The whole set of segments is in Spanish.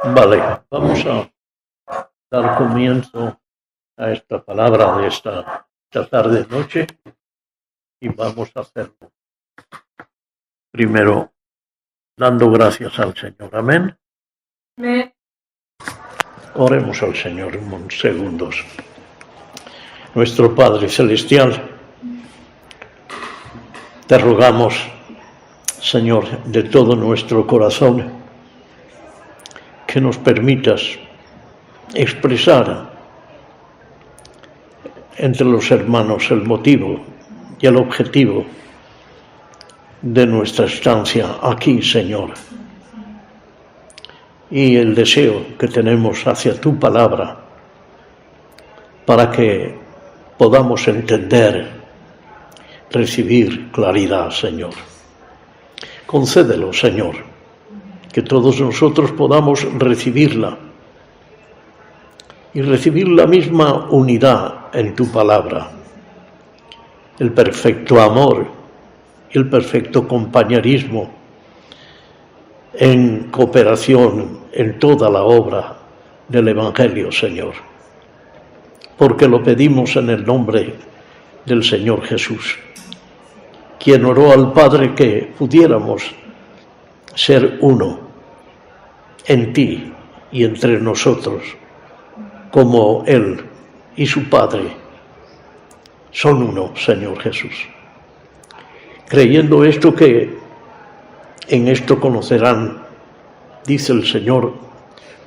Vale, vamos a dar comienzo a esta palabra de esta tarde-noche y vamos a hacerlo primero dando gracias al Señor. Amén. Amén. Oremos al Señor unos segundos. Nuestro Padre Celestial, te rogamos, Señor, de todo nuestro corazón, que nos permitas expresar entre los hermanos el motivo y el objetivo de nuestra estancia aquí, Señor, y el deseo que tenemos hacia tu palabra para que podamos entender, recibir claridad, Señor. Concédelo, Señor, que todos nosotros podamos recibirla y recibir la misma unidad en tu palabra, el perfecto amor y el perfecto compañerismo en cooperación en toda la obra del Evangelio, Señor, porque lo pedimos en el nombre del Señor Jesús, quien oró al Padre que pudiéramos ser uno en ti y entre nosotros, como Él y su Padre son uno, Señor Jesús. Creyendo esto, que en esto conocerán, dice el Señor,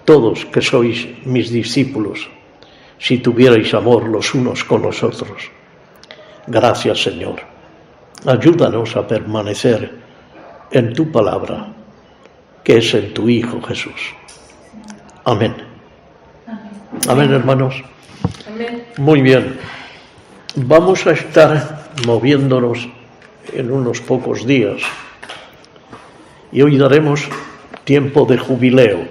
todos que sois mis discípulos, si tuvierais amor los unos con los otros. Gracias, Señor. Ayúdanos a permanecer en tu palabra, que es en tu Hijo Jesús. Amén. Amén, hermanos. Amén. Muy bien. Vamos a estar moviéndonos en unos pocos días y hoy daremos tiempo de jubileo,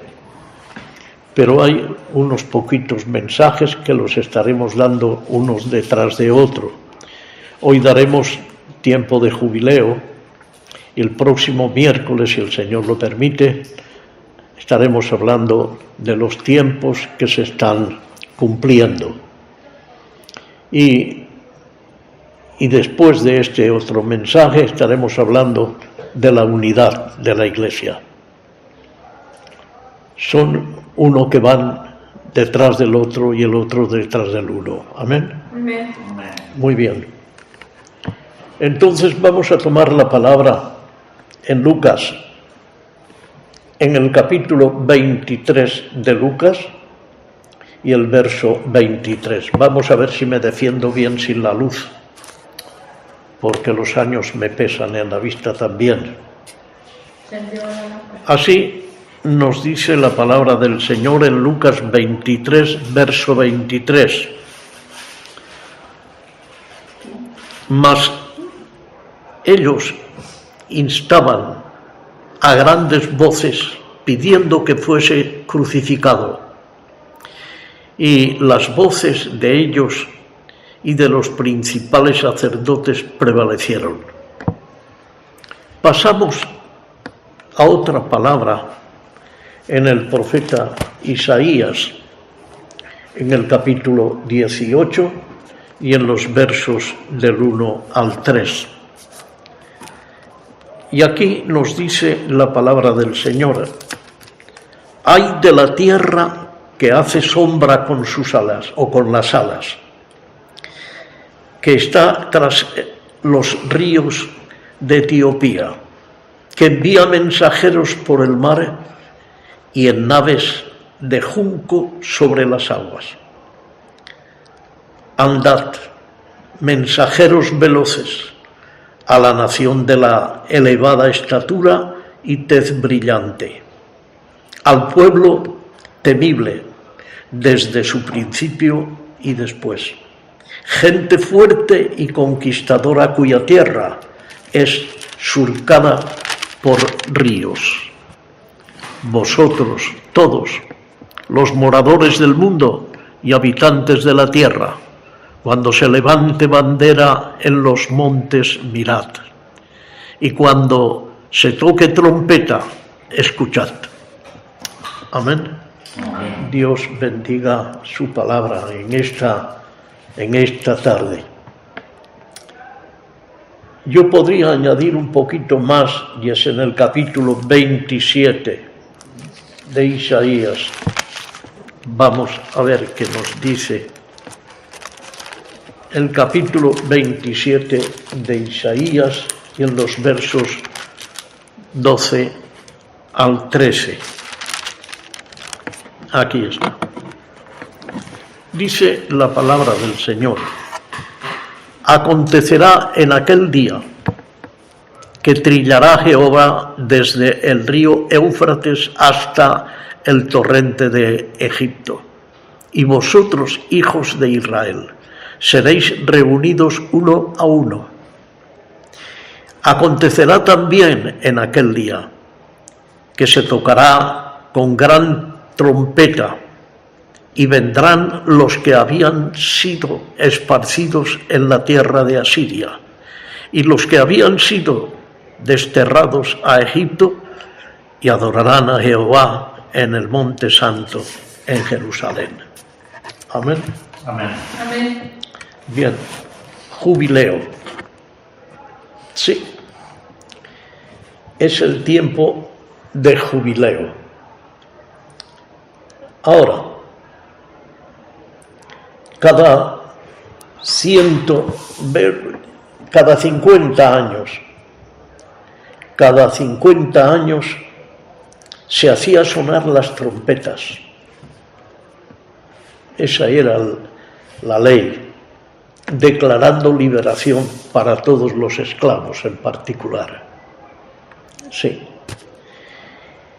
pero hay unos poquitos mensajes que los estaremos dando unos detrás de otro. Hoy daremos tiempo de jubileo y el próximo miércoles, si el Señor lo permite, estaremos hablando de los tiempos que se están cumpliendo. Y después de este otro mensaje estaremos hablando de la unidad de la Iglesia. Son uno que van detrás del otro y el otro detrás del uno. Amén. Amén. Muy bien. Entonces vamos a tomar la palabra en Lucas, en el capítulo 23 de Lucas y el verso 23. Vamos a ver si me defiendo bien sin la luz, porque los años me pesan en la vista también. Así nos dice la palabra del Señor en Lucas 23, verso 23. Mas ellos instaban a grandes voces pidiendo que fuese crucificado. Y las voces de ellos y de los principales sacerdotes prevalecieron. Pasamos a otra palabra en el profeta Isaías, en el capítulo 18 y en los versos del 1 al 3. Y aquí nos dice la palabra del Señor: ay de la tierra que hace sombra con sus alas, o con las alas, que está tras los ríos de Etiopía, que envía mensajeros por el mar y en naves de junco sobre las aguas. Andad, mensajeros veloces, a la nación de la elevada estatura y tez brillante, al pueblo temible desde su principio y después. Gente fuerte y conquistadora cuya tierra es surcada por ríos. Vosotros, todos, los moradores del mundo y habitantes de la tierra, cuando se levante bandera en los montes, mirad. Y cuando se toque trompeta, escuchad. Amén. Dios bendiga su palabra en esta tarde. Yo podría añadir un poquito más, y es en el capítulo 27 de Isaías. Vamos a ver qué nos dice el capítulo 27 de Isaías y en los versos 12 al 13. Aquí está. Dice la palabra del Señor: acontecerá en aquel día que trillará Jehová desde el río Éufrates hasta el torrente de Egipto, y vosotros, hijos de Israel, seréis reunidos uno a uno. Acontecerá también en aquel día que se tocará con gran trompeta, y vendrán los que habían sido esparcidos en la tierra de Asiria, y los que habían sido desterrados a Egipto, y adorarán a Jehová en el monte santo en Jerusalén. Amén. Amén. Amén. Bien, jubileo. Sí, es el tiempo de jubileo. Ahora, cada 50 años se hacía sonar las trompetas. Esa era la ley, declarando liberación para todos los esclavos en particular. Sí.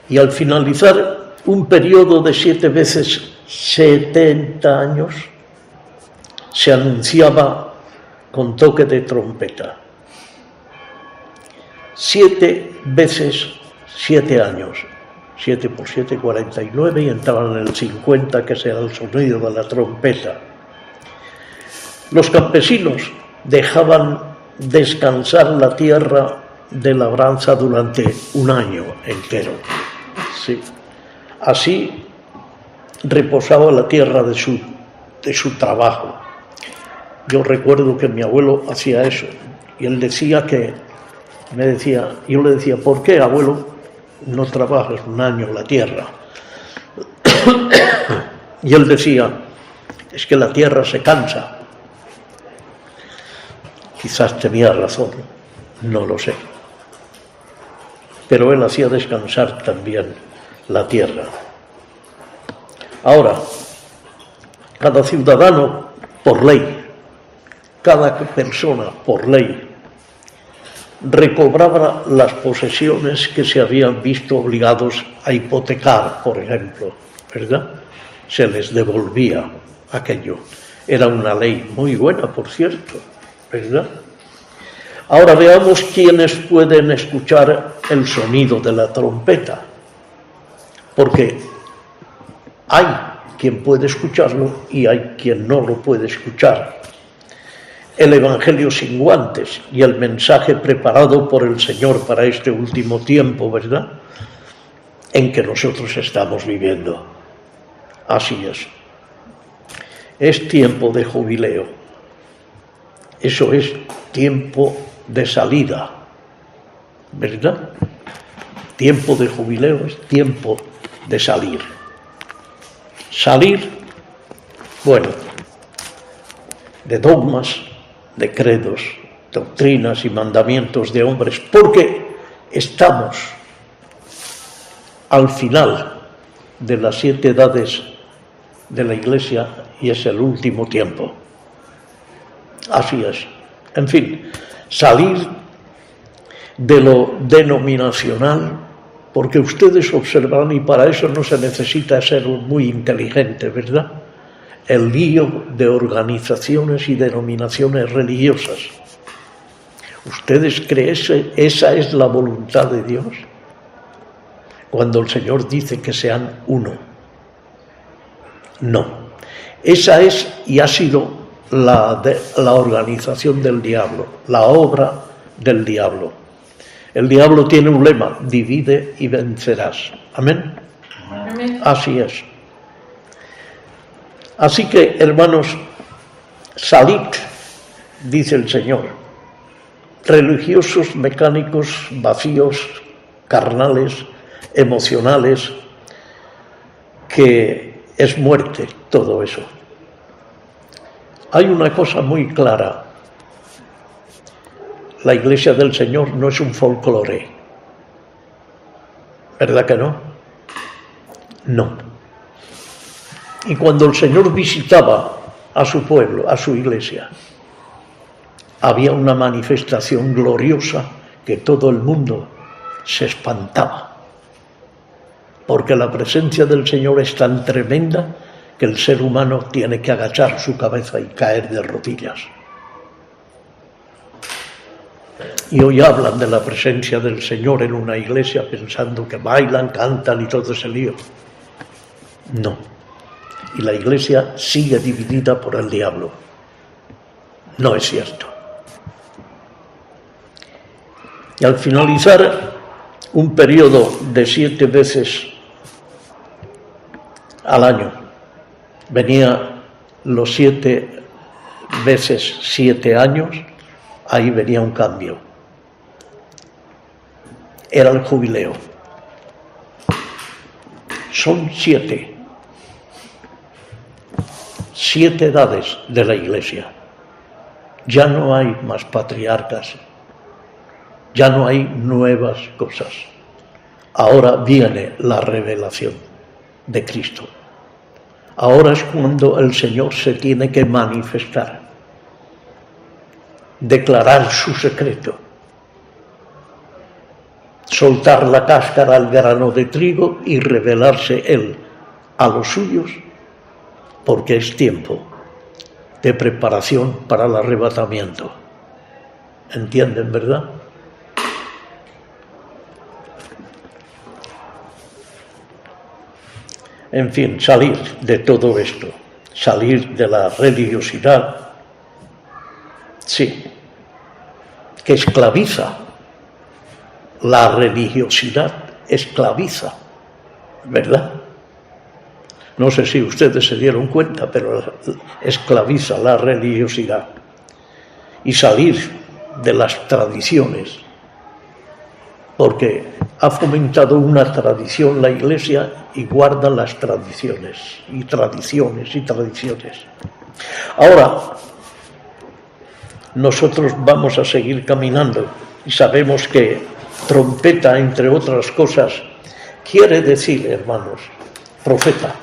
Y al finalizar un periodo de 7 veces 70 años, se anunciaba con toque de trompeta. 7 veces 7 años. 7 por 7, 49, y entraban en el 50, que será el sonido de la trompeta. Los campesinos dejaban descansar la tierra de labranza durante un año entero. Sí. Así reposaba la tierra de su trabajo. Yo recuerdo que mi abuelo hacía eso, y él decía yo le decía, ¿por qué, abuelo, no trabajas un año la tierra? Y él decía, es que la tierra se cansa. Quizás tenía razón, no lo sé. Pero él hacía descansar también la tierra. Ahora, cada ciudadano, por ley, cada persona, por ley, recobraba las posesiones que se habían visto obligados a hipotecar, por ejemplo, ¿verdad? Se les devolvía aquello. Era una ley muy buena, por cierto, ¿verdad? Ahora veamos quiénes pueden escuchar el sonido de la trompeta, porque hay quien puede escucharlo y hay quien no lo puede escuchar. El Evangelio sin guantes y el mensaje preparado por el Señor para este último tiempo, ¿verdad?, en que nosotros estamos viviendo. Así es. Es tiempo de jubileo. Eso es tiempo de salida, ¿verdad? Tiempo de jubileo es tiempo de salir. Salir, bueno, de dogmas, de credos, doctrinas y mandamientos de hombres, porque estamos al final de las 7 edades de la Iglesia y es el último tiempo. Así es. En fin, salir de lo denominacional, porque ustedes observan, y para eso no se necesita ser muy inteligente, ¿verdad?, el lío de organizaciones y denominaciones religiosas. ¿Ustedes creen que esa es la voluntad de Dios? Cuando el Señor dice que sean uno. No. Esa es y ha sido la organización del diablo, la obra del diablo. El diablo tiene un lema: divide y vencerás. Amén. Amén. Así es. Así que, hermanos, salid, dice el Señor, religiosos, mecánicos, vacíos, carnales, emocionales, que es muerte todo eso. Hay una cosa muy clara. La Iglesia del Señor no es un folclore. ¿Verdad que no? No. Y cuando el Señor visitaba a su pueblo, a su Iglesia, había una manifestación gloriosa que todo el mundo se espantaba. Porque la presencia del Señor es tan tremenda que el ser humano tiene que agachar su cabeza y caer de rodillas. Y hoy hablan de la presencia del Señor en una iglesia pensando que bailan, cantan y todo ese lío. No. Y la iglesia sigue dividida por el diablo. No es cierto. Y al finalizar un periodo de 7 veces al año, venía los 7 veces 7 años, ahí venía un cambio. Era el jubileo. Son 7 edades de la Iglesia. Ya no hay más patriarcas, ya no hay nuevas cosas. Ahora viene la revelación de Cristo. Ahora es cuando el Señor se tiene que manifestar, declarar su secreto, soltar la cáscara al grano de trigo y revelarse Él a los suyos, porque es tiempo de preparación para el arrebatamiento. ¿Entienden, verdad? En fin, salir de todo esto, salir de la religiosidad, sí, que esclaviza. La religiosidad esclaviza, ¿verdad? No sé si ustedes se dieron cuenta, pero esclaviza la religiosidad. Y salir de las tradiciones, porque ha fomentado una tradición la Iglesia y guarda las tradiciones, y tradiciones, y tradiciones. Ahora, nosotros vamos a seguir caminando y sabemos que trompeta, entre otras cosas, quiere decir, hermanos, profeta.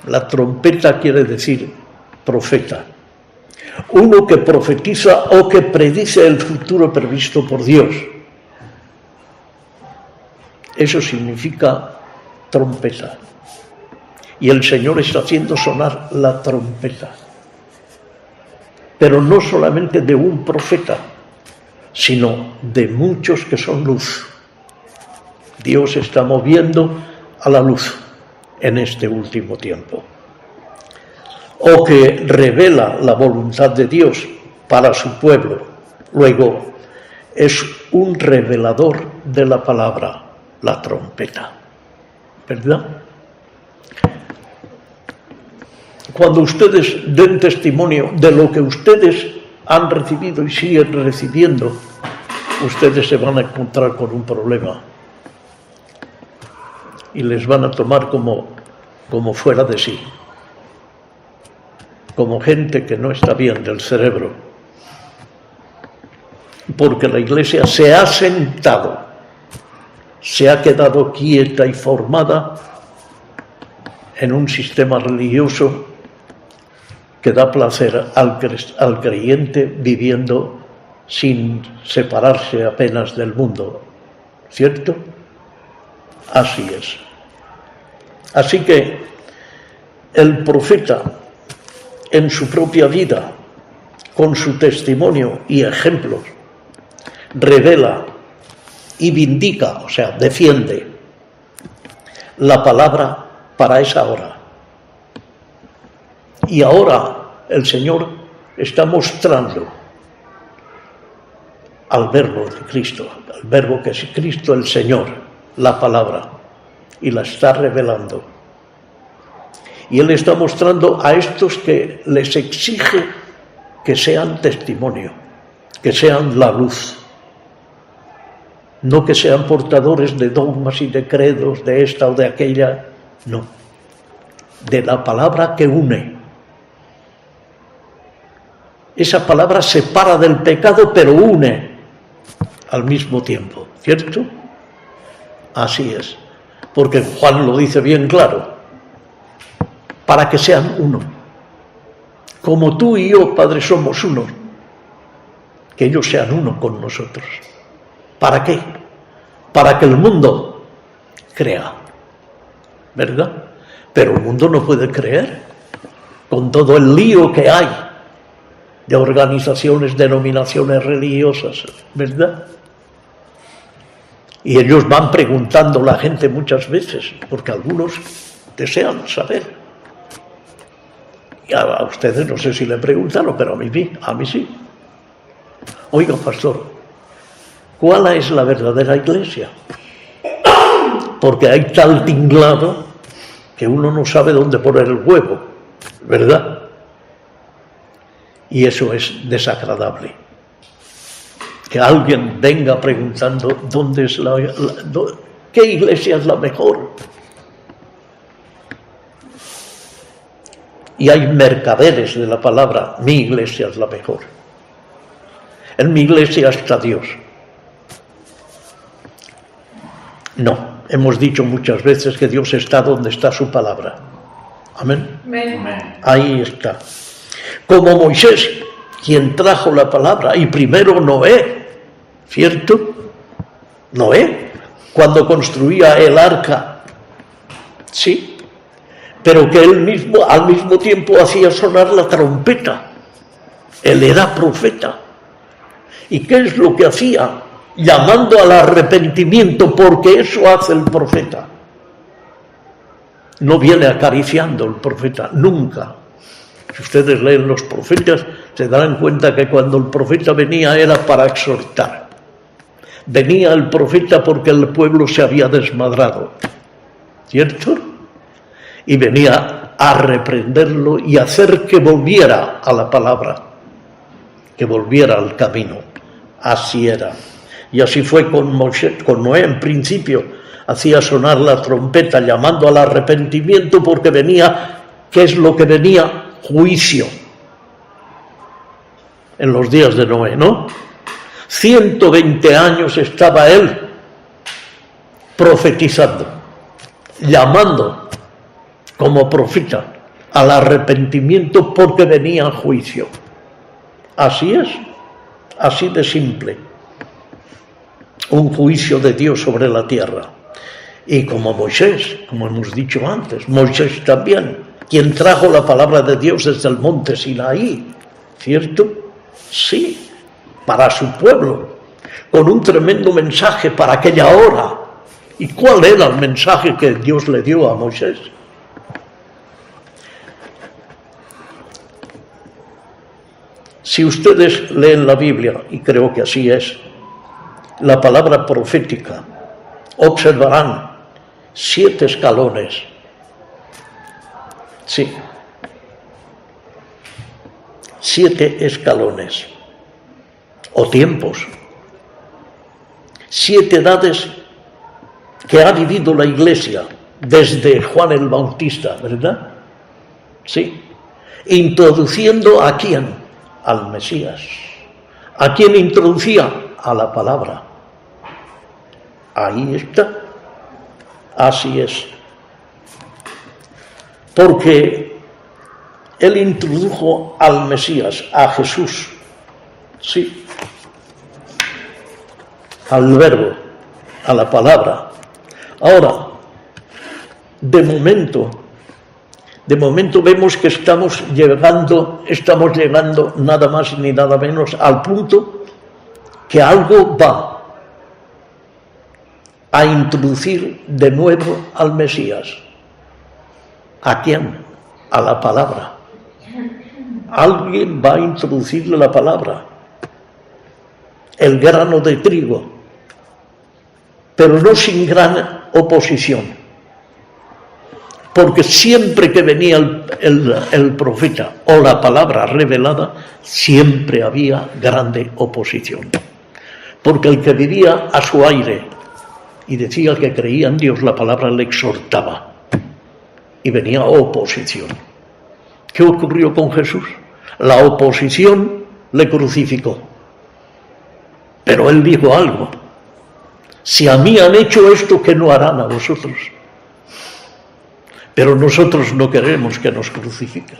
La trompeta quiere decir profeta. Uno que profetiza o que predice el futuro previsto por Dios. Eso significa trompeta. Y el Señor está haciendo sonar la trompeta. Pero no solamente de un profeta, sino de muchos que son luz. Dios está moviendo a la luz en este último tiempo. O que revela la voluntad de Dios para su pueblo. Luego, es un revelador de la palabra, la trompeta. ¿Verdad? Cuando ustedes den testimonio de lo que ustedes han recibido y siguen recibiendo, ustedes se van a encontrar con un problema y les van a tomar como fuera de sí, como gente que no está bien del cerebro, porque la Iglesia se ha sentado, se ha quedado quieta y formada en un sistema religioso que da placer al creyente viviendo sin separarse apenas del mundo, ¿cierto? Así es. Así que el profeta, en su propia vida, con su testimonio y ejemplos, revela y vindica, o sea, defiende la palabra para esa hora. Y ahora el Señor está mostrando al Verbo de Cristo, al Verbo que es Cristo el Señor, la palabra. y la está revelando. Y Él está mostrando a estos que les exige que sean testimonio, que sean la luz. No que sean portadores de dogmas y de credos, de esta o de aquella, no. De la palabra que une. Esa palabra separa del pecado, pero une al mismo tiempo, ¿cierto? Así es. Porque Juan lo dice bien claro. Para que sean uno. Como tú y yo, Padre, somos uno. Que ellos sean uno con nosotros. ¿Para qué? Para que el mundo crea, ¿verdad? Pero el mundo no puede creer con todo el lío que hay de organizaciones, denominaciones religiosas, ¿verdad? Y ellos van preguntando a la gente muchas veces, porque algunos desean saber. Y a ustedes no sé si le preguntan, pero a mí sí. Oiga, pastor, ¿cuál es la verdadera iglesia? Porque hay tal tinglado que uno no sabe dónde poner el huevo, ¿verdad? Y eso es desagradable. Que alguien venga preguntando dónde es ¿qué iglesia es la mejor? Y hay mercaderes de la palabra, mi iglesia es la mejor. En mi iglesia está Dios. No, hemos dicho muchas veces que Dios está donde está su palabra. Amén. Amén. Ahí está. Como Moisés, quien trajo la palabra, y primero Noé, ¿cierto? Noé, cuando construía el arca, sí, pero que él mismo al mismo tiempo hacía sonar la trompeta. Él era profeta. ¿Y qué es lo que hacía? Llamando al arrepentimiento, porque eso hace el profeta. No viene acariciando el profeta, nunca. Si ustedes leen los profetas, se darán cuenta que cuando el profeta venía era para exhortar. Venía el profeta porque el pueblo se había desmadrado, ¿cierto? Y venía a reprenderlo y hacer que volviera a la palabra, que volviera al camino. Así era. Y así fue con Noé en principio. Hacía sonar la trompeta llamando al arrepentimiento porque venía, ¿qué es lo que venía? Juicio. En los días de Noé, ¿no? 120 años estaba él profetizando, llamando como profeta al arrepentimiento porque venía juicio. Así es, así de simple. Un juicio de Dios sobre la tierra. Y como Moisés, como hemos dicho antes, Moisés también, quien trajo la palabra de Dios desde el monte Sinaí, ¿cierto? Sí, para su pueblo, con un tremendo mensaje para aquella hora. ¿Y cuál era el mensaje que Dios le dio a Moisés? Si ustedes leen la Biblia, y creo que así es, la palabra profética, observarán 7 escalones. Sí. 7 escalones. O tiempos. 7 edades que ha vivido la Iglesia desde Juan el Bautista, ¿verdad? Sí. Introduciendo ¿a quién? Al Mesías. ¿A quién introducía? A la palabra. Ahí está. Así es. Porque él introdujo al Mesías, a Jesús. Sí. Al verbo, a la palabra. Ahora, de momento vemos que estamos llegando nada más ni nada menos al punto que algo va a introducir de nuevo al Mesías. ¿A quién? A la palabra. Alguien va a introducirle la palabra. El grano de trigo. Pero no sin gran oposición. porque siempre que venía el profeta o la palabra revelada, siempre había grande oposición. Porque el que vivía a su aire y decía que creía en Dios, la palabra le exhortaba. Y venía oposición. ¿Qué ocurrió con Jesús? La oposición le crucificó. Pero él dijo algo. Si a mí han hecho esto, ¿qué no harán a vosotros? Pero nosotros no queremos que nos crucifiquen.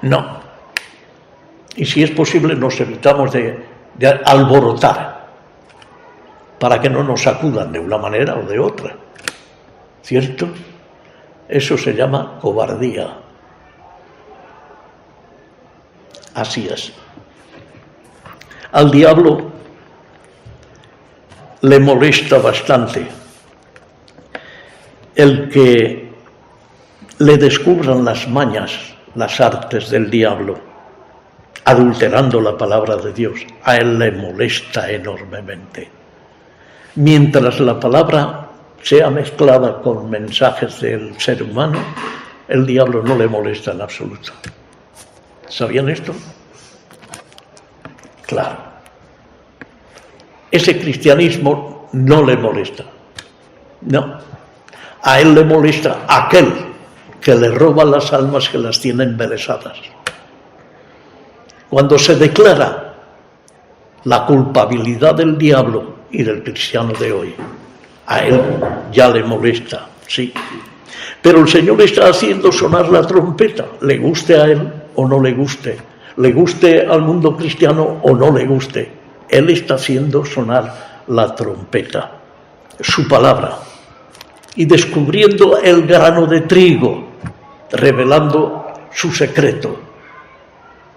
No. Y si es posible, nos evitamos de alborotar para que no nos sacudan de una manera o de otra. ¿Cierto? Eso se llama cobardía. Así es. Al diablo le molesta bastante el que le descubran las mañas, las artes del diablo, adulterando la palabra de Dios. A él le molesta enormemente. Mientras la palabra sea mezclada con mensajes del ser humano, el diablo no le molesta en absoluto. ¿Sabían esto? Claro. Ese cristianismo no le molesta. No. A él le molesta aquel que le roba las almas que las tiene embelesadas. Cuando se declara la culpabilidad del diablo y del cristiano de hoy, a él ya le molesta, sí. Pero el Señor está haciendo sonar la trompeta, le guste a él o no le guste al mundo cristiano o no le guste. Él está haciendo sonar la trompeta, su palabra, y descubriendo el grano de trigo, revelando su secreto,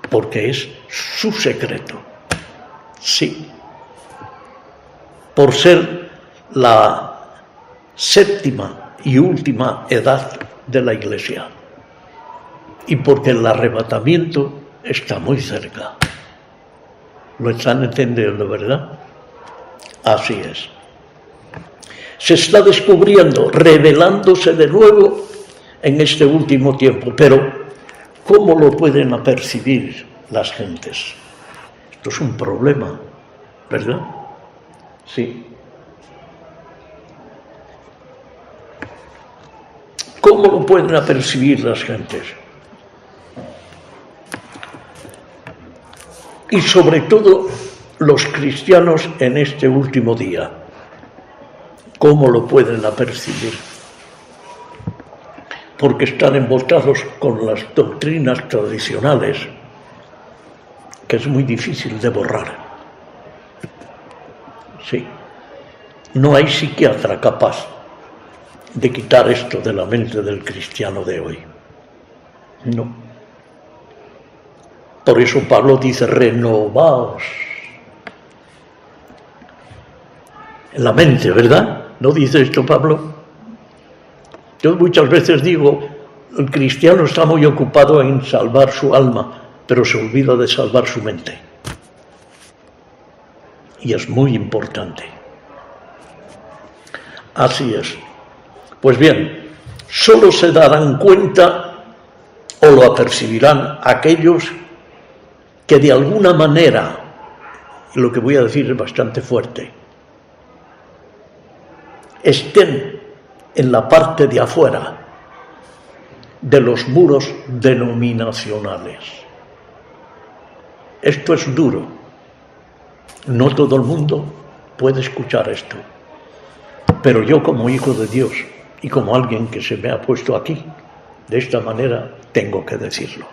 porque es su secreto, sí, por ser la séptima y última edad de la Iglesia, y porque el arrebatamiento está muy cerca. ¿Lo están entendiendo, verdad? Así es. Se está descubriendo, revelándose de nuevo en este último tiempo. Pero, ¿cómo lo pueden apercibir las gentes? Esto es un problema, ¿verdad? Sí. ¿Cómo lo pueden apercibir las gentes? Y sobre todo los cristianos en este último día. ¿Cómo lo pueden apercibir? Porque están embotados con las doctrinas tradicionales, que es muy difícil de borrar. Sí. No hay psiquiatra capaz de quitar esto de la mente del cristiano de hoy. No. Por eso Pablo dice, renovaos en la mente, ¿verdad? ¿No dice esto Pablo? Yo muchas veces digo, el cristiano está muy ocupado en salvar su alma, pero se olvida de salvar su mente. Y es muy importante. Así es. Pues bien, solo se darán cuenta o lo apercibirán aquellos que de alguna manera, y lo que voy a decir es bastante fuerte, estén en la parte de afuera de los muros denominacionales. Esto es duro. No todo el mundo puede escuchar esto. Pero yo, como hijo de Dios y como alguien que se me ha puesto aquí, de esta manera tengo que decirlo.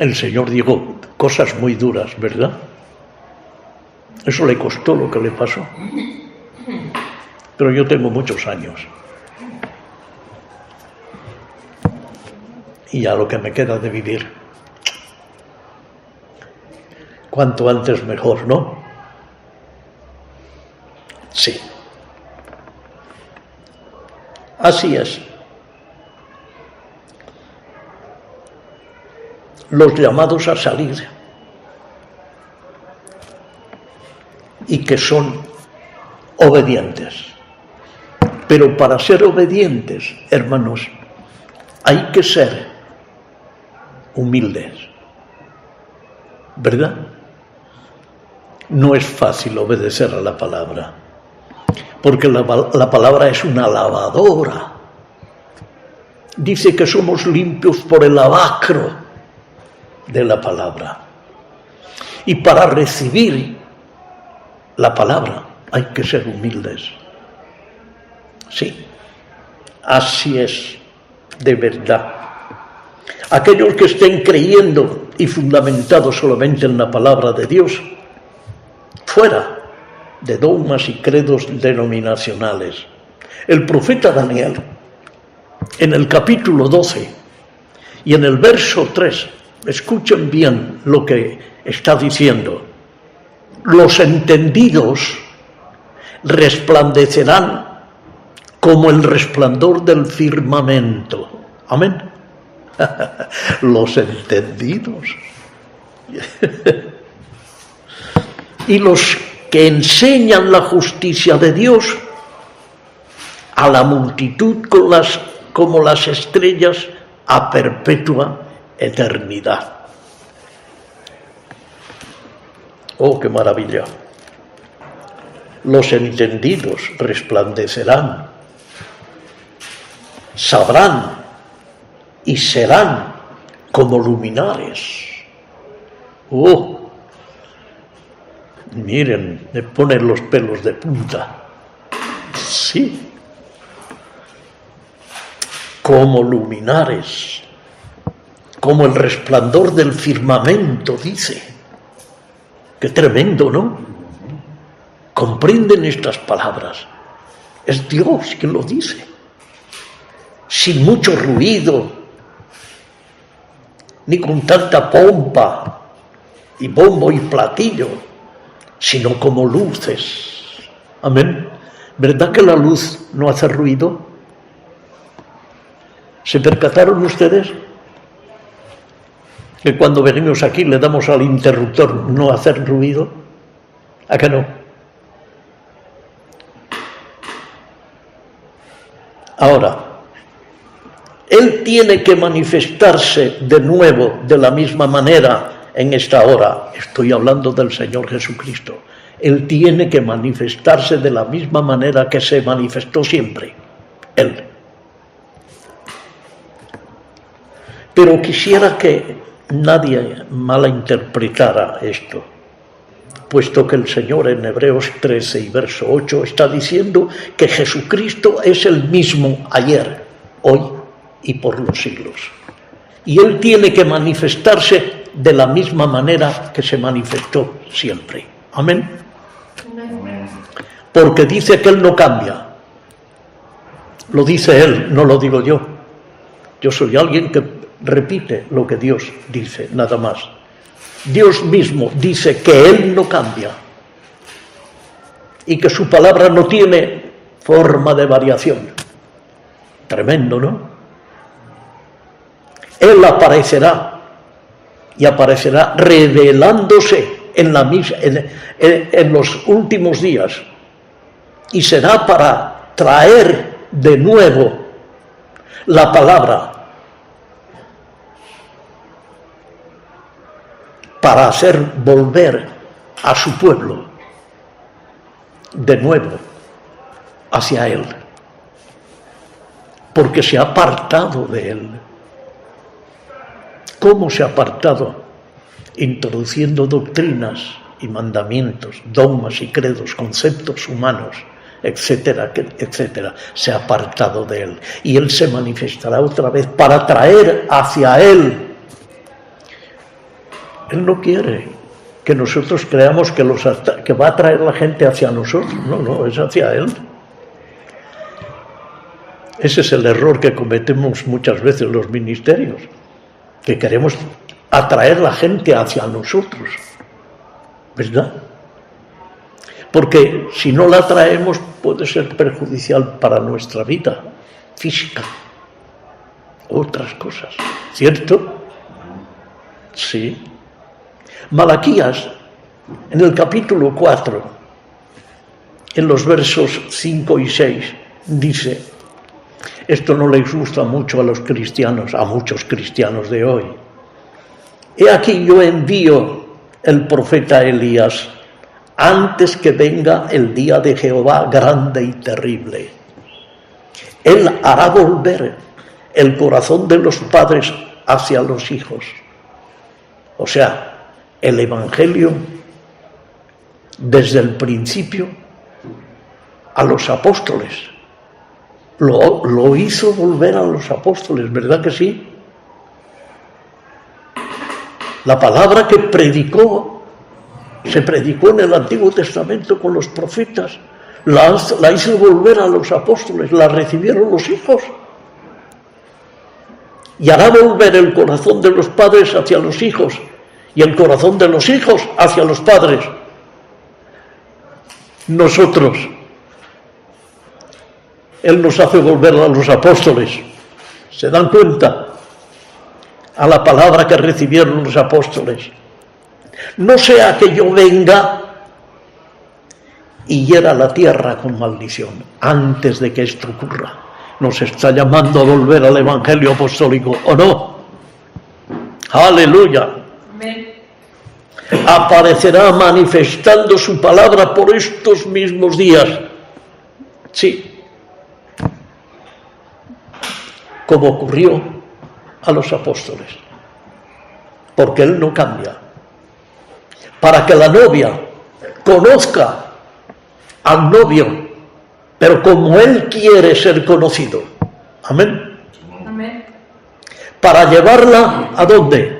El Señor dijo cosas muy duras, ¿verdad? Eso le costó lo que le pasó. Pero yo tengo muchos años. Y ya lo que me queda de vivir, cuanto antes mejor, ¿no? Sí. Así es. Los llamados a salir y que son obedientes. Pero para ser obedientes, hermanos, hay que ser humildes, ¿verdad? No es fácil obedecer a la palabra, porque la palabra es una lavadora. Dice que somos limpios por el lavacro de la palabra. Y para recibir la palabra hay que ser humildes. Sí, así es, de verdad. Aquellos que estén creyendo y fundamentados solamente en la palabra de Dios, fuera de dogmas y credos denominacionales. El profeta Daniel, en el capítulo 12 y en el verso 3, escuchen bien lo que está diciendo. Los entendidos resplandecerán como el resplandor del firmamento. Amén. Los entendidos. Y los que enseñan la justicia de Dios a la multitud como las estrellas a perpetua eternidad. Oh, qué maravilla. Los entendidos resplandecerán, sabrán y serán como luminares. Oh, miren, me ponen los pelos de punta. Sí, como luminares, como el resplandor del firmamento, dice. Qué tremendo, ¿no? ¿Comprenden estas palabras? Es Dios quien lo dice. Sin mucho ruido, ni con tanta pompa y bombo y platillo, sino como luces. Amén. ¿Verdad que la luz no hace ruido? ¿Se percataron ustedes que cuando venimos aquí le damos al interruptor no hacer ruido? ¿A qué no? Ahora, Él tiene que manifestarse de nuevo de la misma manera en esta hora. Estoy hablando del Señor Jesucristo. Él tiene que manifestarse de la misma manera que se manifestó siempre. Él. Pero quisiera que nadie malinterpretara esto, puesto que el Señor en Hebreos 13 y verso 8 está diciendo que Jesucristo es el mismo ayer, hoy y por los siglos. Y Él tiene que manifestarse de la misma manera que se manifestó siempre. Amén. Porque dice que Él no cambia. Lo dice Él, no lo digo yo. Yo soy alguien que repite lo que Dios dice, nada más. Dios mismo dice que Él no cambia y que su palabra no tiene forma de variación. Tremendo, ¿no? Él aparecerá y aparecerá revelándose en los últimos días, y será para traer de nuevo la palabra, para hacer volver a su pueblo de nuevo hacia Él, porque se ha apartado de Él. ¿Cómo se ha apartado? Introduciendo doctrinas y mandamientos, dogmas y credos, conceptos humanos, etcétera, etcétera. Se ha apartado de Él, y Él se manifestará otra vez para traer hacia Él. Él no quiere que nosotros creamos que va a traer la gente hacia nosotros. No, es hacia Él. Ese es el error que cometemos muchas veces los ministerios, que queremos atraer la gente hacia nosotros, ¿verdad? Porque si no la traemos puede ser perjudicial para nuestra vida física, otras cosas, ¿cierto? Sí. Malaquías, en el capítulo 4, en los versos 5 y 6, dice, esto no les gusta mucho a los cristianos, a muchos cristianos de hoy. He aquí yo envío el profeta Elías antes que venga el día de Jehová grande y terrible. Él hará volver el corazón de los padres hacia los hijos. O sea, el Evangelio desde el principio a los apóstoles. Lo hizo volver a los apóstoles, ¿verdad que sí? La palabra que se predicó en el Antiguo Testamento con los profetas, la hizo volver a los apóstoles, la recibieron los hijos. Y hará volver el corazón de los padres hacia los hijos y el corazón de los hijos hacia los padres. Nosotros, Él nos hace volver a los apóstoles. ¿Se dan cuenta? A la palabra que recibieron los apóstoles. No sea que yo venga y hiera la tierra con maldición antes de que esto ocurra. Nos está llamando a volver al Evangelio apostólico, ¿o no? ¡Aleluya! Amén. Aparecerá manifestando su palabra por estos mismos días. Sí. Como ocurrió a los apóstoles. Porque Él no cambia. Para que la novia conozca al novio, pero como Él quiere ser conocido. Amén. Amén. Para llevarla ¿a dónde?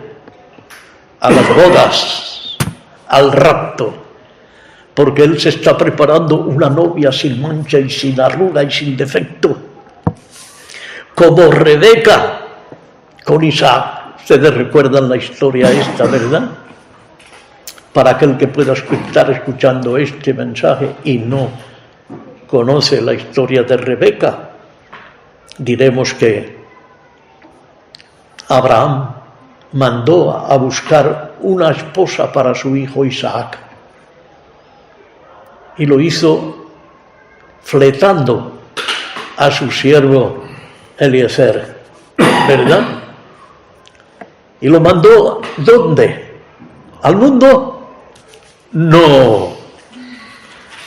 A las bodas, al rapto. Porque Él se está preparando una novia sin mancha y sin arruga y sin defecto. Como Rebeca con Isaac. Ustedes recuerdan la historia esta, ¿verdad? Para aquel que pueda estar escuchando este mensaje y no conoce la historia de Rebeca, diremos que Abraham mandó a buscar una esposa para su hijo Isaac y lo hizo fletando a su siervo Eliezer, ¿verdad? Y lo mandó ¿dónde? ¿Al mundo? No.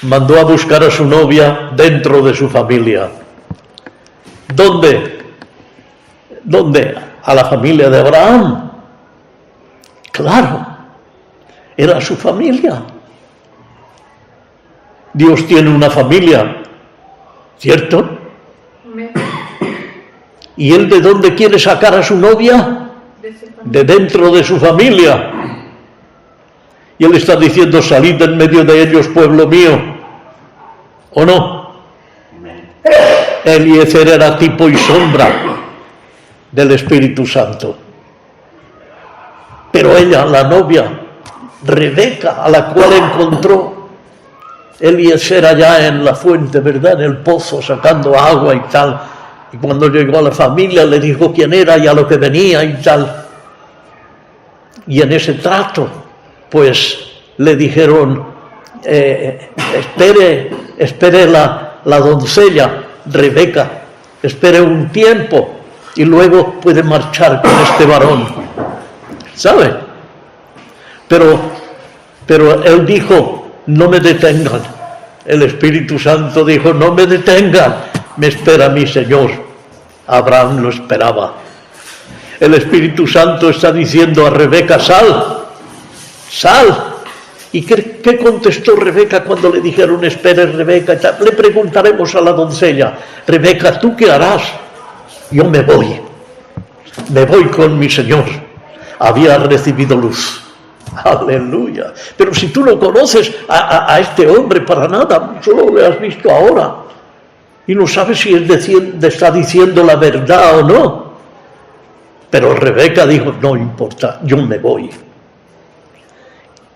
Mandó a buscar a su novia dentro de su familia. ¿Dónde? ¿Dónde? A la familia de Abraham. Claro, era su familia. Dios tiene una familia, ¿cierto? Amén. ¿Y Él de dónde quiere sacar a su novia? De dentro de su familia. Y Él está diciendo, salid en medio de ellos, pueblo mío. ¿O no? Eliezer era tipo y sombra del Espíritu Santo. Pero ella, la novia, Rebeca, a la cual encontró Eliezer allá en la fuente, ¿verdad? En el pozo, sacando agua y tal. Y cuando llegó a la familia le dijo quién era y a lo que venía y tal. Y en ese trato, pues le dijeron, espere la doncella, Rebeca, espere un tiempo y luego puede marchar con este varón. ¿Sabe? Pero él dijo, no me detengan. El Espíritu Santo dijo, no me detengan, me espera mi Señor. Abraham lo esperaba. El Espíritu Santo está diciendo a Rebeca, sal. ¿Y qué contestó Rebeca cuando le dijeron, espere Rebeca? Le preguntaremos a la doncella, Rebeca, ¿tú qué harás? Yo me voy con mi Señor. Había recibido luz. Aleluya. Pero si tú no conoces a este hombre para nada, solo le has visto ahora y no sabes si está diciendo la verdad o no. Pero Rebeca dijo, no importa, yo me voy.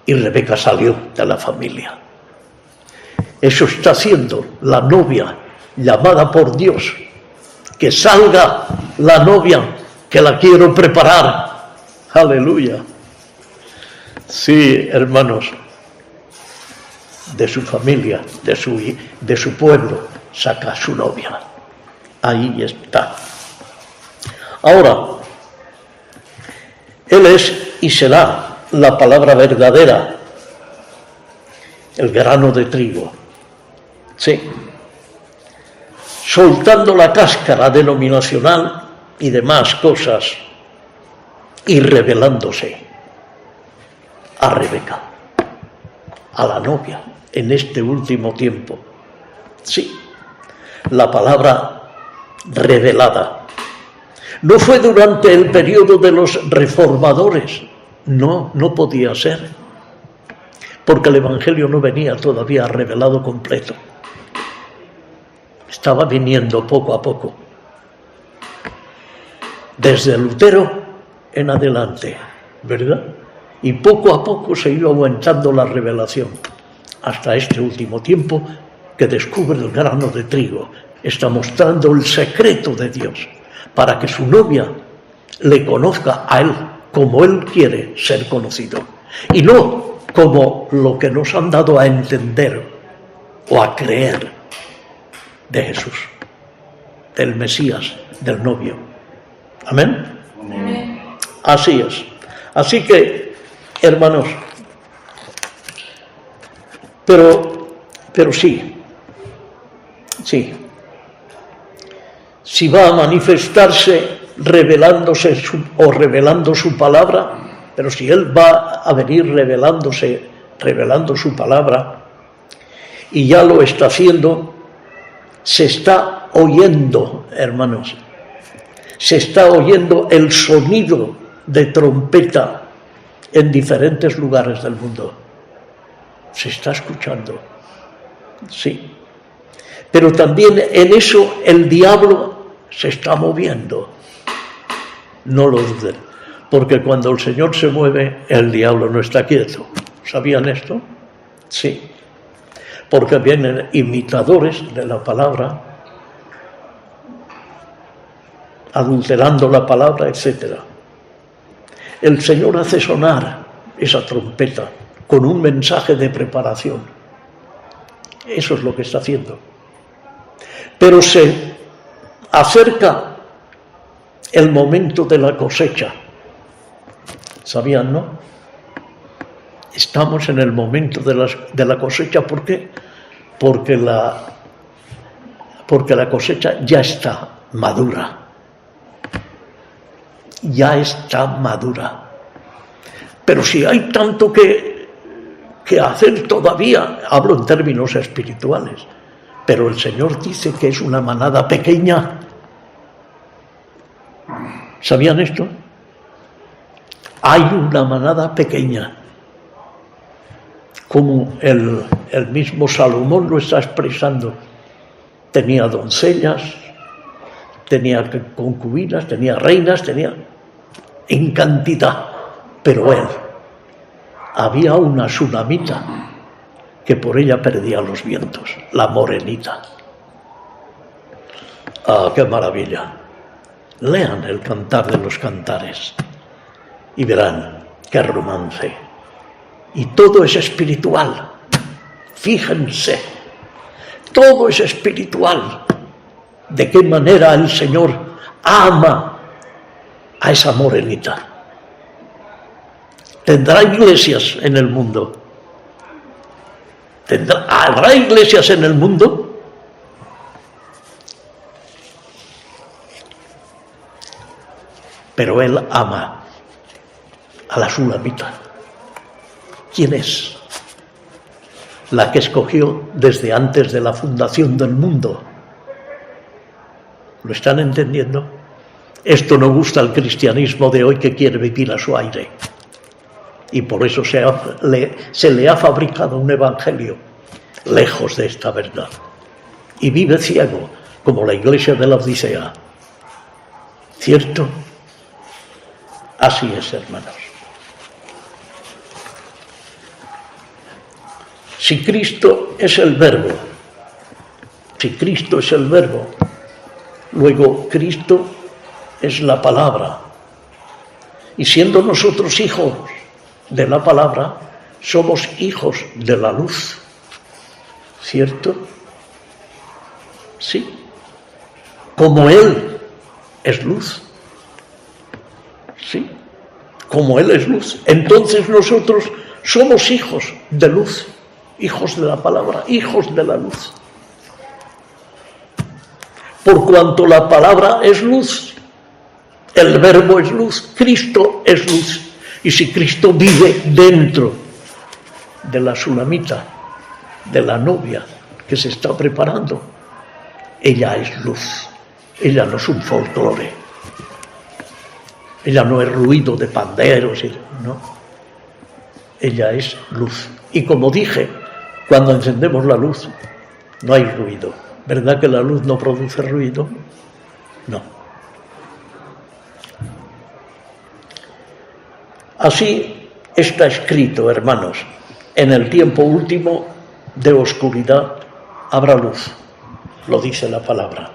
Y Rebeca salió de la familia. Eso está haciendo la novia llamada por Dios. Que salga la novia, que la quiero preparar. Aleluya. Sí, hermanos, de su familia, de su pueblo, saca a su novia. Ahí está. Ahora, Él es y será la palabra verdadera, el grano de trigo. Sí. Soltando la cáscara denominacional y demás cosas y revelándose a Rebeca, a la novia, en este último tiempo. Sí, la palabra revelada. No fue durante el periodo de los reformadores, no podía ser, porque el Evangelio no venía todavía revelado completo. Estaba viniendo poco a poco. Desde Lutero en adelante, ¿verdad? Y poco a poco se iba aumentando la revelación, hasta este último tiempo que descubre el grano de trigo. Está mostrando el secreto de Dios, para que su novia le conozca a Él como Él quiere ser conocido, y no como lo que nos han dado a entender o a creer de Jesús, del Mesías, del novio. ¿Amén? Amén. Así es. Así que, hermanos, pero sí, si va a manifestarse revelando su palabra, pero si Él va a venir revelando su palabra, y ya lo está haciendo, se está oyendo, hermanos, se está oyendo el sonido de trompeta en diferentes lugares del mundo. Se está escuchando, sí. Pero también en eso el diablo se está moviendo. No lo duden, porque cuando el Señor se mueve, el diablo no está quieto. ¿Sabían esto? Sí. Porque vienen imitadores de la palabra, adulterando la palabra, etc. El Señor hace sonar esa trompeta con un mensaje de preparación. Eso es lo que está haciendo. Pero se acerca el momento de la cosecha. ¿Sabían, no? Estamos en el momento de la cosecha. ¿Por qué? Porque la cosecha ya está madura. Ya está madura. Pero si hay tanto que hacer todavía, hablo en términos espirituales, pero el Señor dice que es una manada pequeña. ¿Sabían esto? Hay una manada pequeña. Como el mismo Salomón lo está expresando. Tenía doncellas, tenía concubinas, tenía reinas, tenía en cantidad. Pero él, había una sunamita que por ella perdía los vientos, la morenita. ¡Ah, qué maravilla! Lean el Cantar de los Cantares y verán qué romance. Y todo es espiritual. Fíjense, todo es espiritual. De qué manera el Señor ama a esa morenita. Tendrá iglesias en el mundo. ¿Habrá iglesias en el mundo? Pero Él ama a la sunamita. ¿Quién es? La que escogió desde antes de la fundación del mundo. ¿Lo están entendiendo? Esto no gusta al cristianismo de hoy, que quiere vivir a su aire. Y por eso se le ha fabricado un evangelio lejos de esta verdad. Y vive ciego, como la iglesia de la Odisea. ¿Cierto? Así es, hermanos. Si Cristo es el Verbo, luego Cristo es la palabra. Y siendo nosotros hijos de la palabra, somos hijos de la luz. ¿Cierto? Sí, como Él es luz. Sí, como Él es luz. Entonces nosotros somos hijos de luz, hijos de la palabra, hijos de la luz. Por cuanto la palabra es luz, el verbo es luz, Cristo es luz. Y si Cristo vive dentro de la Sulamita, de la novia que se está preparando, ella es luz, ella no es un folclore, ella no es ruido de panderos, no, ella es luz. Y como dije, cuando encendemos la luz no hay ruido. ¿Verdad que la luz no produce ruido? No. Así está escrito, hermanos, en el tiempo último de oscuridad habrá luz, lo dice la palabra.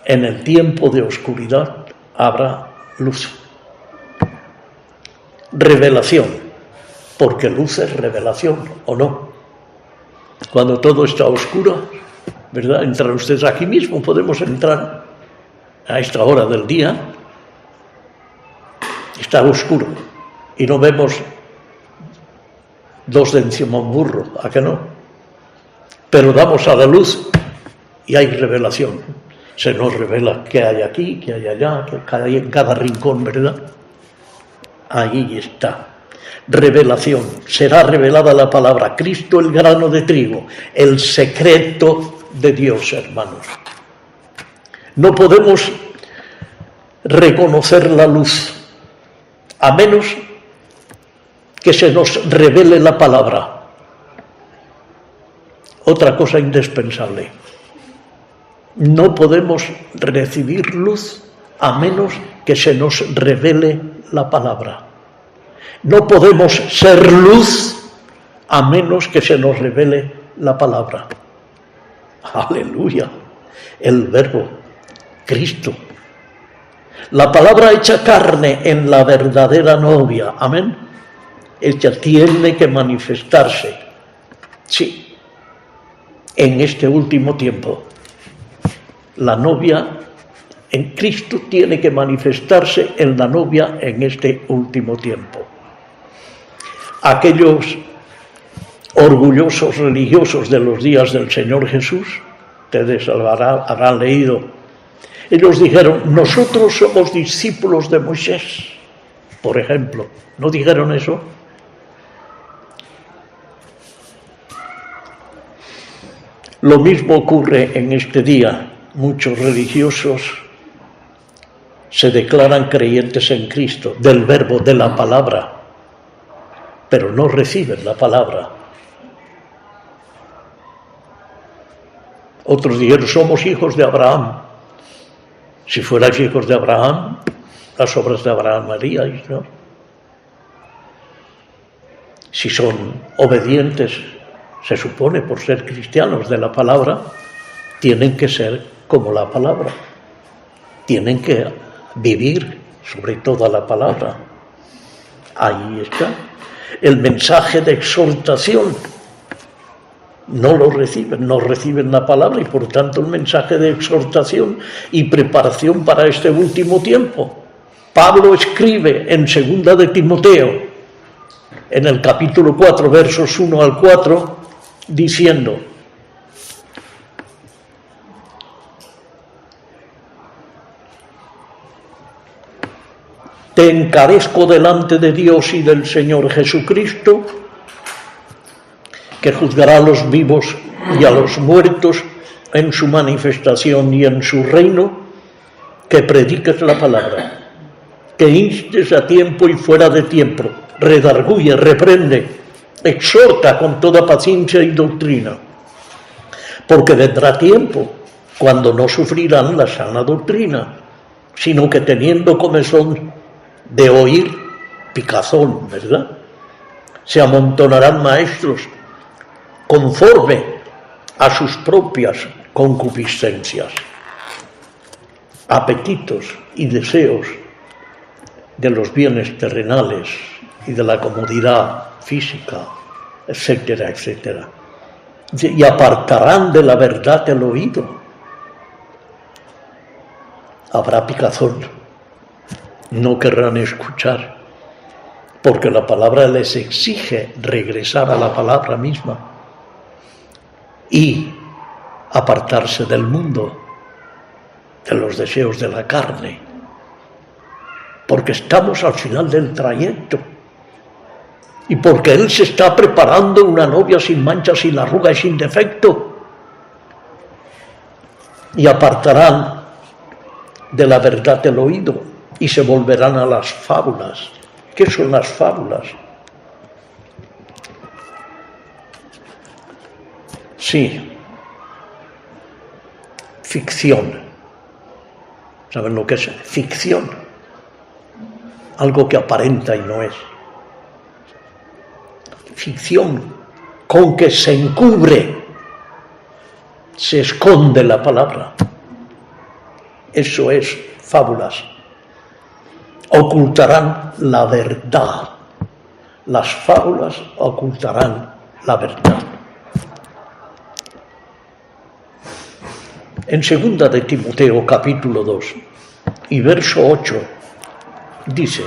En el tiempo de oscuridad habrá luz. Revelación, porque luz es revelación, ¿o no? Cuando todo está oscuro, ¿verdad? Entran ustedes aquí mismo, podemos entrar a esta hora del día, está oscuro y no vemos dos de encima un burro, ¿a que no? Pero damos a la luz y hay revelación. Se nos revela qué hay aquí, qué hay allá, qué hay en cada rincón, ¿verdad? Ahí está. Revelación. Será revelada la palabra. Cristo, el grano de trigo, el secreto de Dios, hermanos. No podemos reconocer la luz a menos que se nos revele la palabra. Otra cosa indispensable. No podemos recibir luz a menos que se nos revele la palabra. No podemos ser luz a menos que se nos revele la palabra. Aleluya. El verbo, Cristo. La palabra hecha carne en la verdadera novia. Amén. Ella tiene que manifestarse. Sí. En este último tiempo. La novia en Cristo tiene que manifestarse en la novia en este último tiempo. Aquellos orgullosos religiosos de los días del Señor Jesús, ustedes habrán leído, ellos dijeron, nosotros somos discípulos de Moisés, por ejemplo. ¿No dijeron eso? Lo mismo ocurre en este día. Muchos religiosos se declaran creyentes en Cristo, del verbo, de la palabra, pero no reciben la palabra. Otros dijeron, somos hijos de Abraham. Si fuerais hijos de Abraham, las obras de Abraham haríais, ¿no? Si son obedientes, se supone, por ser cristianos de la palabra, tienen que ser como la palabra. Tienen que vivir sobre toda la palabra. Ahí está. El mensaje de exhortación no lo reciben, no reciben la palabra y por tanto el mensaje de exhortación y preparación para este último tiempo. Pablo escribe en 2 de Timoteo, en el capítulo 4, versos 1 al 4, diciendo, te encarezco delante de Dios y del Señor Jesucristo, que juzgará a los vivos y a los muertos en su manifestación y en su reino, que prediques la palabra, que instes a tiempo y fuera de tiempo, redarguye, reprende, exhorta con toda paciencia y doctrina, porque vendrá tiempo cuando no sufrirán la sana doctrina, sino que teniendo comezón de oír, picazón, ¿verdad? Se amontonarán maestros conforme a sus propias concupiscencias, apetitos y deseos de los bienes terrenales y de la comodidad física, etcétera, etcétera. y apartarán de la verdad el oído. Habrá picazón, no querrán escuchar, porque la palabra les exige regresar a la palabra misma y apartarse del mundo, de los deseos de la carne, porque estamos al final del trayecto y porque Él se está preparando una novia sin mancha, sin arruga y sin defecto, y apartarán de la verdad el oído y se volverán a las fábulas. ¿Qué son las fábulas? Sí, ficción. ¿Saben lo que es ficción? Algo que aparenta y no es. Ficción con que se encubre, se esconde la palabra. Eso es fábulas. Ocultarán la verdad. Las fábulas ocultarán la verdad. En 2 de Timoteo, capítulo 2 y verso 8, dice: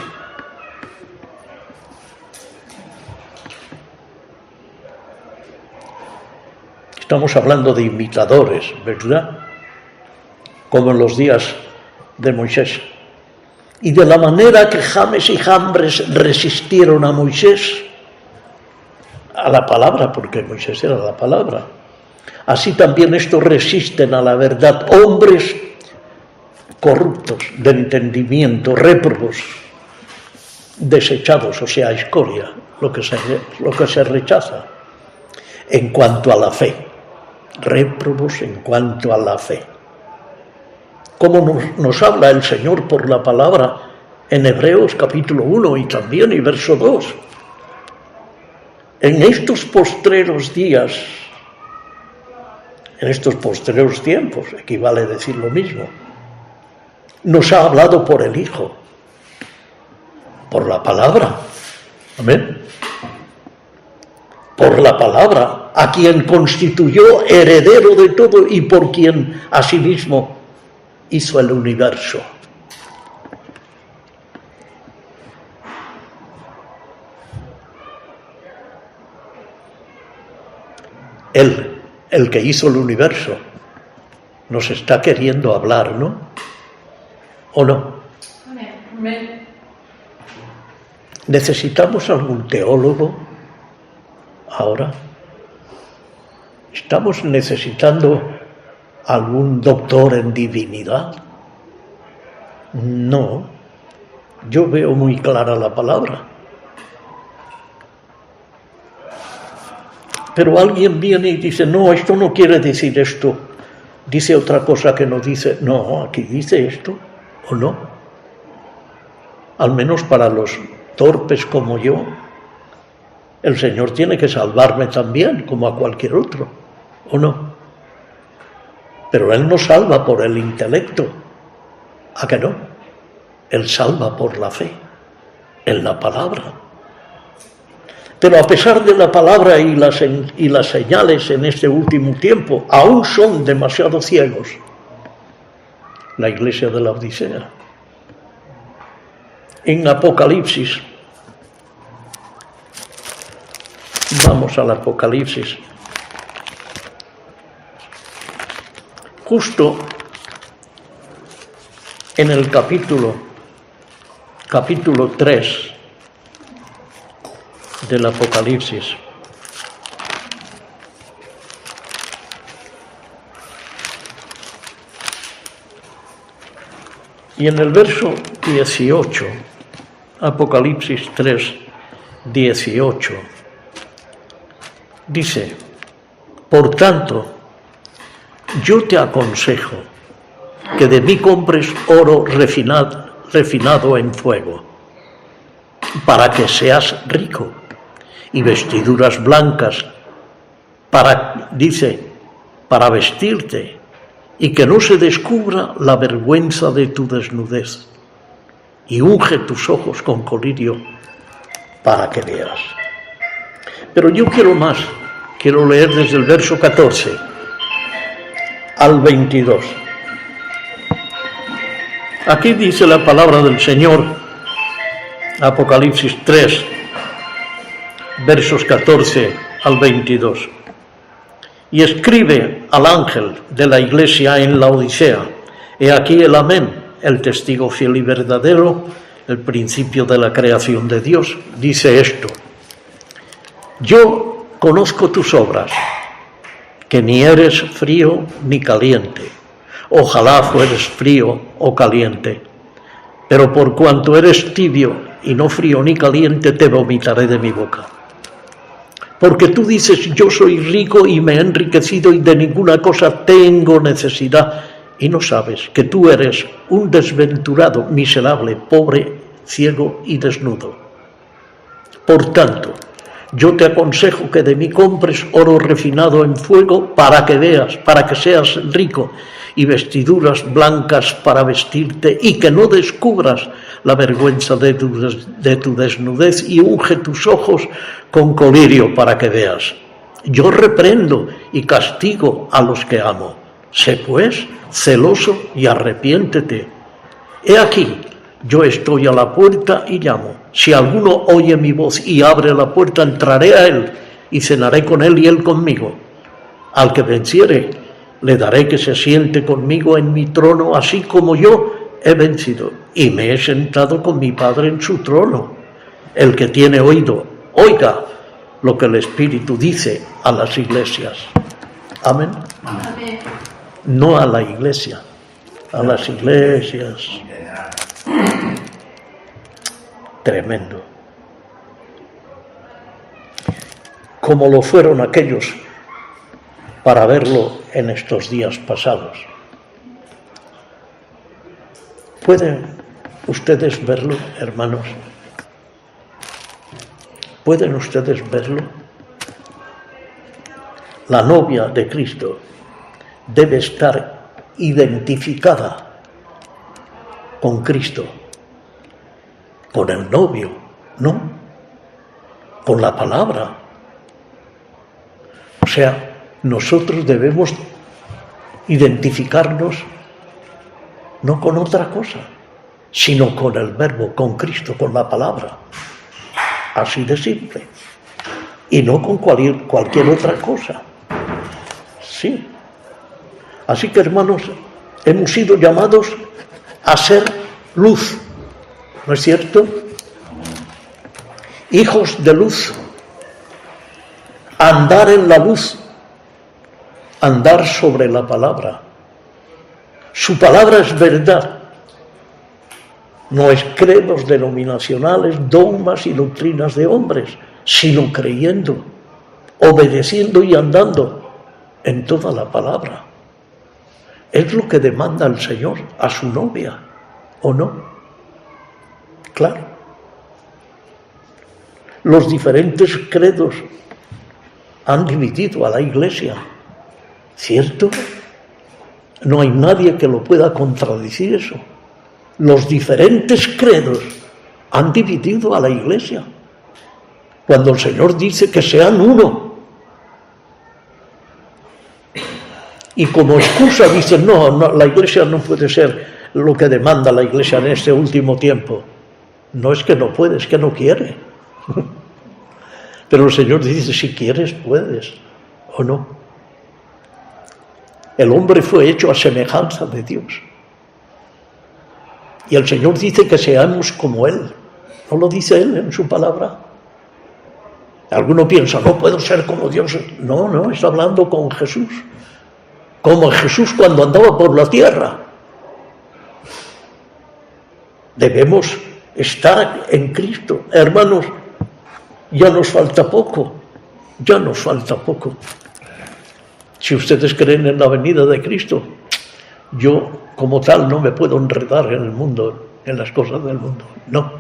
estamos hablando de imitadores, ¿verdad? Como en los días de Moisés. Y de la manera que James y Jambres resistieron a Moisés, a la palabra, porque Moisés era la palabra, así también estos resisten a la verdad, hombres corruptos de entendimiento, réprobos, desechados, o sea, escoria, lo que se rechaza, en cuanto a la fe, réprobos en cuanto a la fe. Como nos habla el Señor por la palabra en Hebreos capítulo 1 y también y verso 2. En estos postreros días, en estos postreros tiempos, equivale a decir lo mismo, nos ha hablado por el Hijo, por la palabra. Amén. Por la palabra, a quien constituyó heredero de todo y por quien asimismo hizo el universo. Él, el que hizo el universo, nos está queriendo hablar, ¿no? ¿O no? Amén. ¿Necesitamos algún teólogo ahora? ¿Estamos necesitando algún doctor en divinidad? No, yo veo muy clara la palabra. Pero alguien viene y dice: no, esto no quiere decir esto, dice otra cosa que no dice. No, aquí dice esto, ¿o no? Al menos para los torpes como yo, el Señor tiene que salvarme también, como a cualquier otro, ¿o no? Pero Él no salva por el intelecto, ¿a que no? Él salva por la fe, en la palabra. Pero a pesar de la palabra y las señales en este último tiempo, aún son demasiado ciegos. La iglesia de la Odisea. En Apocalipsis, vamos al Apocalipsis. Justo en el capítulo 3 del Apocalipsis. Y en el verso 18, Apocalipsis 3, 18, dice: por tanto, yo te aconsejo que de mí compres oro refinado en fuego, para que seas rico, y vestiduras blancas, para vestirte, y que no se descubra la vergüenza de tu desnudez, y unge tus ojos con colirio, para que veas. Pero yo quiero más Quiero leer desde el verso 14 al 22. Aquí dice la palabra del Señor, Apocalipsis 3, versos 14 al 22. Y escribe al ángel de la iglesia en la Odisea: he aquí el Amén, el testigo fiel y verdadero, el principio de la creación de Dios. Dice esto: yo conozco tus obras, que ni eres frío ni caliente. Ojalá fueres frío o caliente. Pero por cuanto eres tibio y no frío ni caliente, te vomitaré de mi boca. Porque tú dices: yo soy rico y me he enriquecido y de ninguna cosa tengo necesidad. Y no sabes que tú eres un desventurado, miserable, pobre, ciego y desnudo. Por tanto, yo te aconsejo que de mí compres oro refinado en fuego para que veas, para que seas rico, y vestiduras blancas para vestirte, y que no descubras la vergüenza de tu desnudez, y unge tus ojos con colirio para que veas. Yo reprendo y castigo a los que amo. Sé pues celoso y arrepiéntete. He aquí, yo estoy a la puerta y llamo. Si alguno oye mi voz y abre la puerta, entraré a él y cenaré con él y él conmigo. Al que venciere, le daré que se siente conmigo en mi trono, así como yo he vencido y me he sentado con mi Padre en su trono. El que tiene oído, oiga lo que el Espíritu dice a las iglesias. Amén. Amén. No a la iglesia, a las iglesias. Tremendo. Como lo fueron aquellos para verlo en estos días pasados. ¿Pueden ustedes verlo, hermanos? ¿Pueden ustedes verlo? La novia de Cristo debe estar identificada con Cristo, con el novio, ¿no? Con la palabra. O sea, nosotros debemos identificarnos no con otra cosa, sino con el verbo, con Cristo, con la palabra. Así de simple. Y no con cualquier otra cosa. Sí. Así que, hermanos, hemos sido llamados a ser luz, ¿no es cierto? Hijos de luz. Andar en la luz. Andar sobre la palabra. Su palabra es verdad. No es credos denominacionales, dogmas y doctrinas de hombres, sino creyendo, obedeciendo y andando en toda la palabra. Es lo que demanda el Señor a su novia, ¿o no? Claro. Los diferentes credos han dividido a la Iglesia, ¿cierto? No hay nadie que lo pueda contradecir eso. Los diferentes credos han dividido a la Iglesia. Cuando el Señor dice que sean uno, y como excusa dicen, no, la Iglesia no puede ser lo que demanda la Iglesia en este último tiempo. No es que no puede, es que no quiere. Pero el Señor dice, si quieres, puedes, o no. El hombre fue hecho a semejanza de Dios. Y el Señor dice que seamos como Él. ¿No lo dice Él en su palabra? Alguno piensa, no puedo ser como Dios. No, está hablando con Jesús. Como Jesús cuando andaba por la tierra. Debemos estar en Cristo. Hermanos, ya nos falta poco. Si ustedes creen en la venida de Cristo, yo como tal no me puedo enredar en el mundo, en las cosas del mundo. No.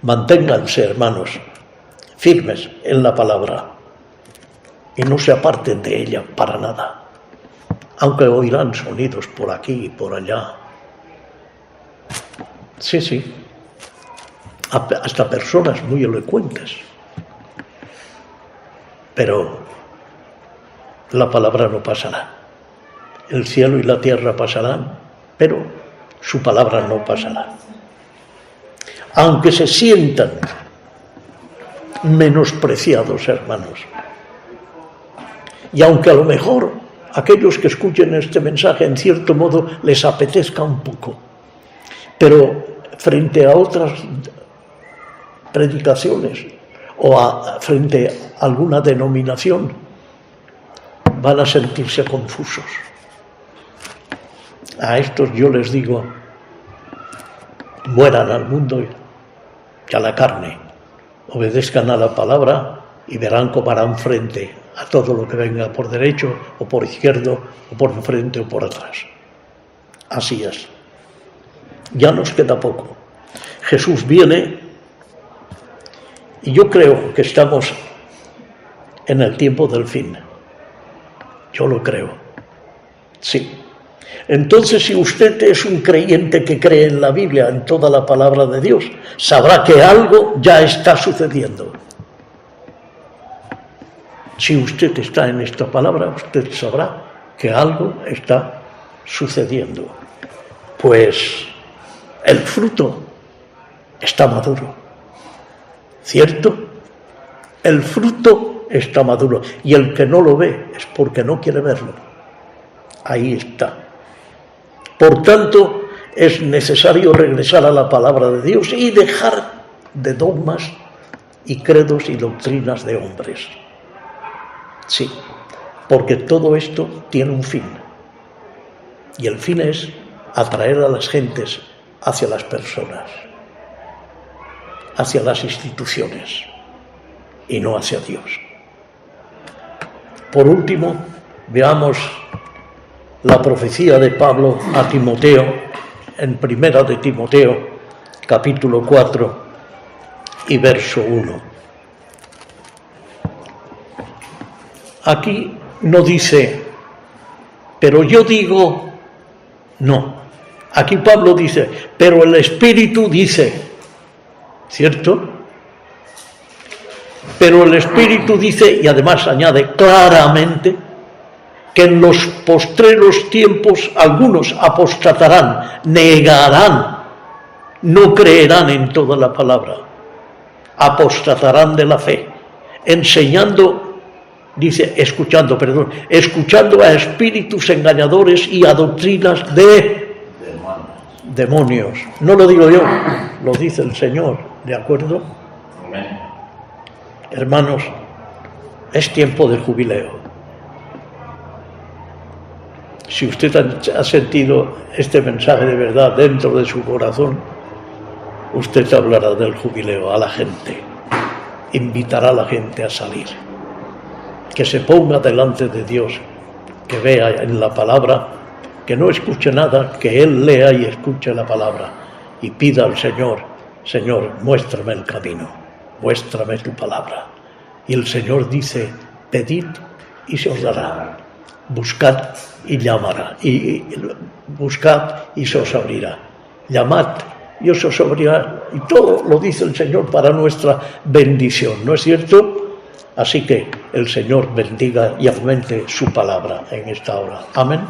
Manténganse, hermanos, firmes en la palabra y no se aparten de ella para nada, aunque oirán sonidos por aquí y por allá. Sí, hasta personas muy elocuentes pero la palabra no pasará. El cielo y la tierra pasarán, pero su palabra no pasará. Aunque se sientan menospreciados, hermanos, y aunque a lo mejor aquellos que escuchen este mensaje en cierto modo les apetezca un poco, pero frente a otras predicaciones o frente a alguna denominación van a sentirse confusos. A estos yo les digo, mueran al mundo y a la carne, obedezcan a la palabra y verán cómo harán frente a todo lo que venga por derecho o por izquierdo o por enfrente o por atrás. Así es. Ya nos queda poco. Jesús viene y yo creo que estamos en el tiempo del fin. Yo lo creo. Sí. Entonces, si usted es un creyente que cree en la Biblia, en toda la palabra de Dios, sabrá que algo ya está sucediendo. Si usted está en esta palabra, usted sabrá que algo está sucediendo. Pues el fruto está maduro. ¿Cierto? El fruto está maduro. Y el que no lo ve es porque no quiere verlo. Ahí está. Por tanto, es necesario regresar a la palabra de Dios y dejar de dogmas y credos y doctrinas de hombres. Sí, porque todo esto tiene un fin. Y el fin es atraer a las gentes hacia las personas, hacia las instituciones y no hacia Dios. Por último, veamos la profecía de Pablo a Timoteo, en Primera de Timoteo, capítulo 4 y verso 1. Aquí no dice, pero yo digo, no. Aquí Pablo dice, pero el Espíritu dice, ¿cierto? Pero el Espíritu dice, y además añade claramente, que en los postreros tiempos algunos apostatarán, negarán, no creerán en toda la palabra, apostatarán de la fe, escuchando a espíritus engañadores y a doctrinas de demonios. No lo digo yo, lo dice el Señor, ¿de acuerdo? Amén. Hermanos, es tiempo de jubileo. Si usted ha sentido este mensaje de verdad dentro de su corazón, usted hablará del jubileo a la gente, invitará a la gente a salir, que se ponga delante de Dios, que vea en la palabra, que no escuche nada, que Él lea y escuche la palabra y pida al Señor, Señor, muéstrame el camino, muéstrame tu palabra. Y el Señor dice, pedid y se os dará. Buscad y llamará, y buscad y se os abrirá. Llamad y os abrirá. Y todo lo dice el Señor para nuestra bendición, ¿no es cierto? Así que el Señor bendiga y aumente su palabra en esta hora. Amén.